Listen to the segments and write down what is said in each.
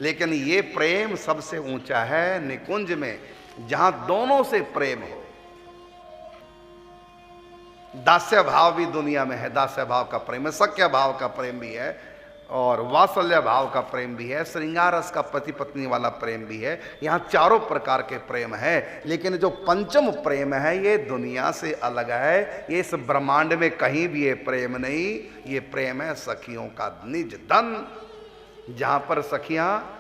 लेकिन ये प्रेम सबसे ऊंचा है निकुंज में, जहां दोनों से प्रेम हो। दास्य भाव भी दुनिया में है, दास्य भाव का प्रेम है, सख्य भाव का प्रेम भी है, और वात्सल्य भाव का प्रेम भी है, श्रृंगार रस का पति पत्नी वाला प्रेम भी है। यहाँ चारों प्रकार के प्रेम है, लेकिन जो पंचम प्रेम है ये दुनिया से अलग है। ये इस ब्रह्मांड में कहीं भी ये प्रेम नहीं। ये प्रेम है सखियों का निज धन। जहाँ पर सखियाँ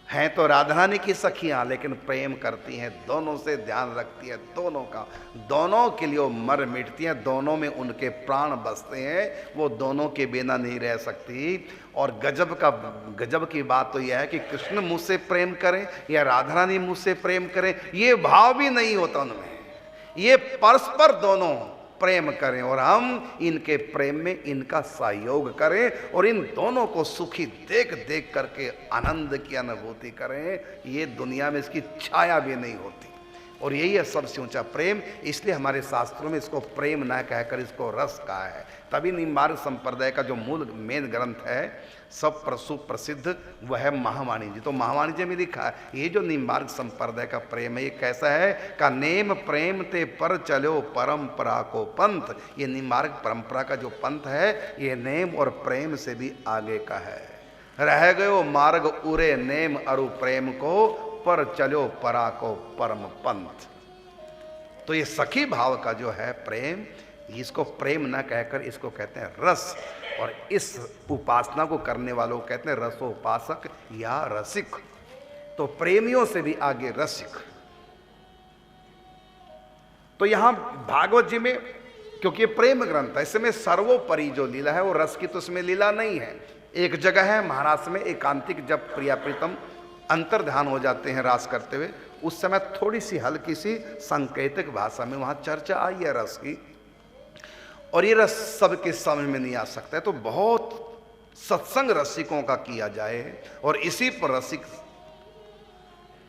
हैं तो राधा रानी की सखियां, लेकिन प्रेम करती हैं दोनों से, ध्यान रखती है दोनों का, दोनों के लिए वो मर मिटती हैं, दोनों में उनके प्राण बसते हैं, वो दोनों के बिना नहीं रह सकती। और गजब की बात तो यह है कि कृष्ण मुझसे प्रेम करें या राधा रानी मुझसे प्रेम करें, ये भाव भी नहीं होता उनमें। ये परस्पर दोनों प्रेम करें और हम इनके प्रेम में इनका सहयोग करें और इन दोनों को सुखी देख देख करके आनंद की अनुभूति करें। ये दुनिया में इसकी छाया भी नहीं होती, और यही है सबसे ऊंचा प्रेम। इसलिए हमारे शास्त्रों में इसको प्रेम न कहकर इसको रस कहा है। तभी निम्बार्क संप्रदाय का जो मूल मेन ग्रंथ है सब सुप्रसिद्ध, वह है महावाणी जी। तो महावाणी जी में लिखा है ये जो निम्बार्क संप्रदाय का प्रेम है ये कैसा है का नेम प्रेम ते पर चलो परंपरा को पंथ। ये निम्बार्क परंपरा का जो पंथ है ये नेम और प्रेम से भी आगे का है। रह गयो मार्ग उरे नेम अरु प्रेम को, पर चलो परा को परम पंथ। तो ये सखी भाव का जो है प्रेम, इसको प्रेम न कहकर इसको कहते हैं रस। और इस उपासना को करने वालों को कहते हैं रसोपासक या रसिक। तो प्रेमियों से भी आगे रसिक। तो यहां भागवत जी में, क्योंकि ये प्रेम ग्रंथ है, इसमें सर्वोपरि जो लीला है वो रस की तो इसमें लीला नहीं है। एक जगह है महाराष्ट्र में एकांतिक, जब प्रिया प्रीतम अंतर ध्यान हो जाते हैं रास करते हुए, उस समय थोड़ी सी हल्की सी सांकेतिक भाषा में वहां चर्चा आई है रस की, और ये रस सबके समझ में नहीं आ सकता है। तो बहुत सत्संग रसिकों का किया जाए और इसी पर रसिक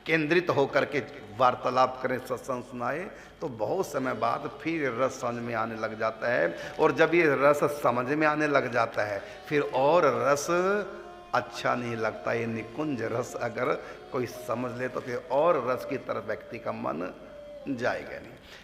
केंद्रित होकर के वार्तालाप करें, सत्संग सुनाए, तो बहुत समय बाद फिर रस समझ में आने लग जाता है। और जब ये रस समझ में आने लग जाता है फिर और रस अच्छा नहीं लगता। ये निकुंज रस अगर कोई समझ ले तो फिर और रस की तरफ व्यक्ति का मन जाएगा नहीं।